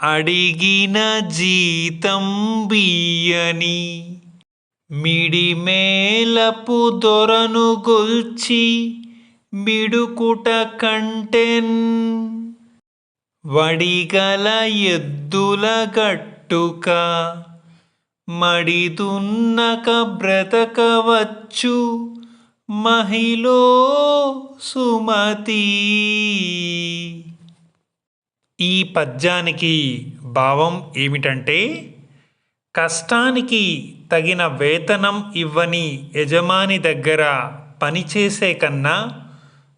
అడిగిన జీతం బియ్యని మిడిమేలపు దొరను గొల్చి మిడుకుట కంటెన్. వడిగల ఎద్దుల గట్టుక మడిదున్నక బ్రతకవచ్చు మహిళో సుమతి. ఈ పద్యానికి భావం ఏమిటంటే, కష్టానికి తగిన వేతనం ఇవ్వని యజమాని దగ్గర పనిచేసే కన్నా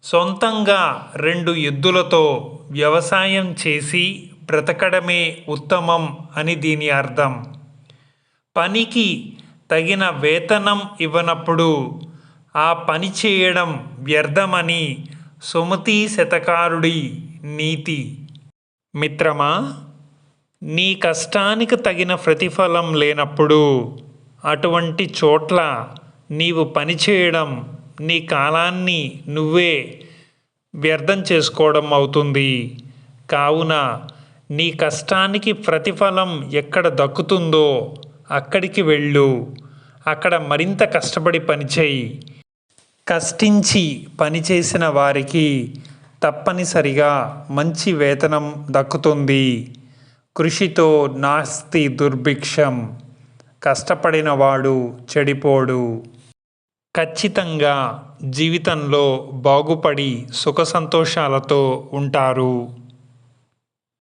సొంతంగా 2 ఎద్దులతో వ్యవసాయం చేసి బ్రతకడమే ఉత్తమం అని దీని అర్థం. పనికి తగిన వేతనం ఇవ్వనప్పుడు ఆ పని చేయడం వ్యర్థమని సుమతీ శతకారుడి నీతి. మిత్రమా, నీ కష్టానికి తగిన ప్రతిఫలం లేనప్పుడు అటువంటి చోట్ల నీవు పనిచేయడం నీ కాలాన్ని నువ్వే వ్యర్థం చేసుకోవడం అవుతుంది. కావున నీ కష్టానికి ప్రతిఫలం ఎక్కడ దక్కుతుందో అక్కడికి వెళ్ళు. అక్కడ మరింత కష్టపడి పనిచేయి. కష్టించి పనిచేసిన వారికి తప్పనిసరిగా మంచి వేతనం దక్కుతుంది. కృషితో నాస్తి దుర్భిక్షం. కష్టపడినవాడు చెడిపోడు. ఖచ్చితంగా జీవితంలో బాగుపడి సుఖ సంతోషాలతో ఉంటారు.